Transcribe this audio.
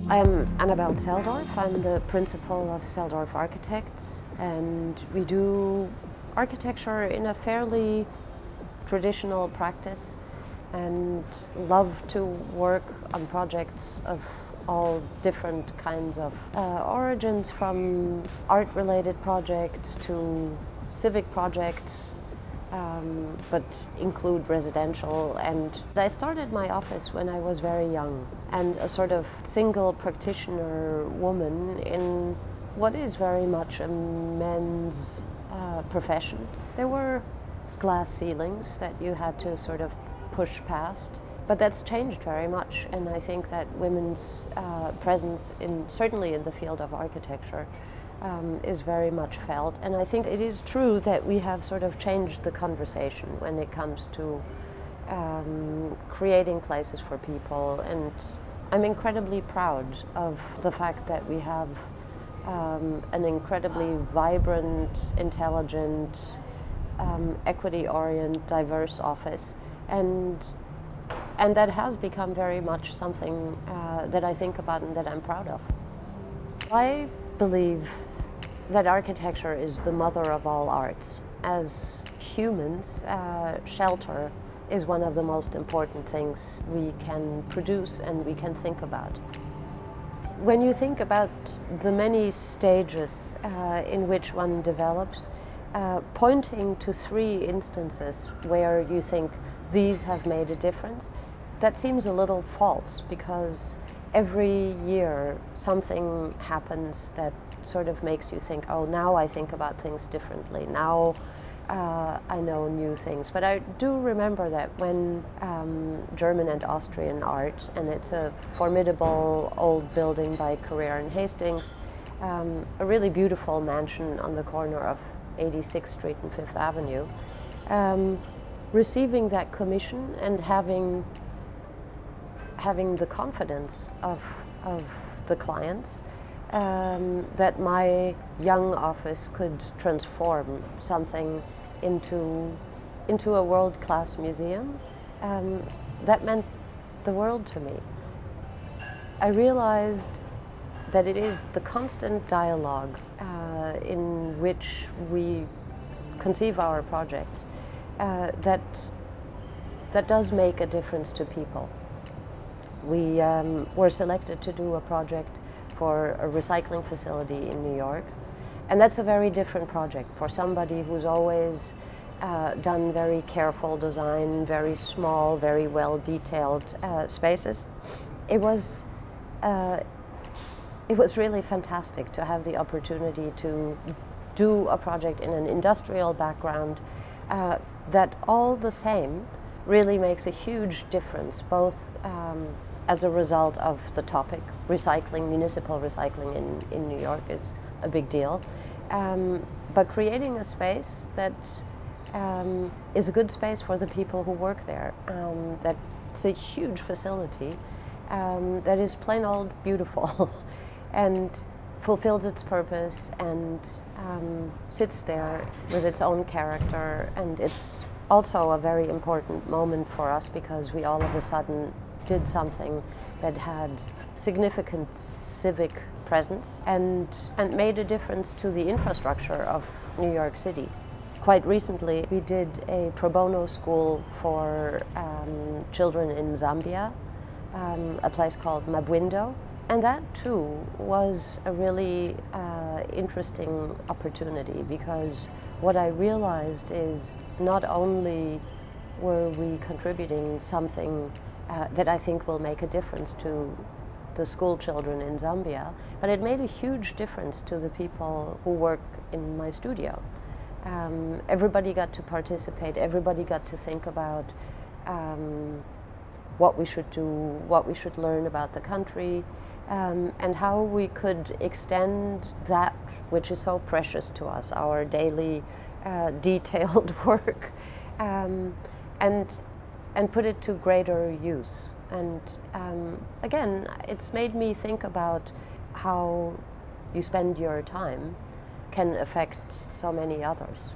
I'm Annabelle Selldorf. I'm the principal of Selldorf Architects, and we do architecture in a fairly traditional practice and love to work on projects of all different kinds of origins, from art-related projects to civic projects, but include residential. And I started my office when I was very young and a sort of single practitioner woman in what is very much a men's profession. There were glass ceilings that you had to sort of push past, but that's changed very much, and I think that women's presence certainly in the field of architecture is very much felt. And I think it is true that we have sort of changed the conversation when it comes to creating places for people, and I'm incredibly proud of the fact that we have an incredibly vibrant, intelligent, equity-oriented, diverse office, and that has become very much something that I think about and that I'm proud of. I believe that architecture is the mother of all arts. As humans, shelter is one of the most important things we can produce and we can think about. When you think about the many stages in which one develops, pointing to 3 instances where you think these have made a difference, that seems a little false, because every year something happens that sort of makes you think, oh, now I think about things differently, now I know new things. But I do remember that when German and Austrian art, and it's a formidable old building by Carrere and Hastings, a really beautiful mansion on the corner of 86th Street and 5th Avenue, receiving that commission and having the confidence of the clients that my young office could transform something into a world-class museum, that meant the world to me. I realized that it is the constant dialogue in which we conceive our projects that does make a difference to people. We were selected to do a project for a recycling facility in New York, and that's a very different project for somebody who's always done very careful design, very small, very well detailed spaces. It was really fantastic to have the opportunity to do a project in an industrial background that all the same really makes a huge difference, both as a result of the topic. Recycling, municipal recycling in New York is a big deal, but creating a space that is a good space for the people who work there. That's a huge facility that is plain old beautiful and fulfills its purpose and sits there with its own character. And it's also a very important moment for us, because we all of a sudden did something that had significant civic presence and made a difference to the infrastructure of New York City. Quite recently, we did a pro bono school for children in Zambia, a place called Mwabwindo, and that too was a really interesting opportunity, because what I realized is not only were we contributing something that I think will make a difference to the school children in Zambia, but it made a huge difference to the people who work in my studio. Everybody got to participate, everybody got to think about what we should do, what we should learn about the country, and how we could extend that which is so precious to us, our daily detailed work, and put it to greater use. And again, it's made me think about how you spend your time can affect so many others.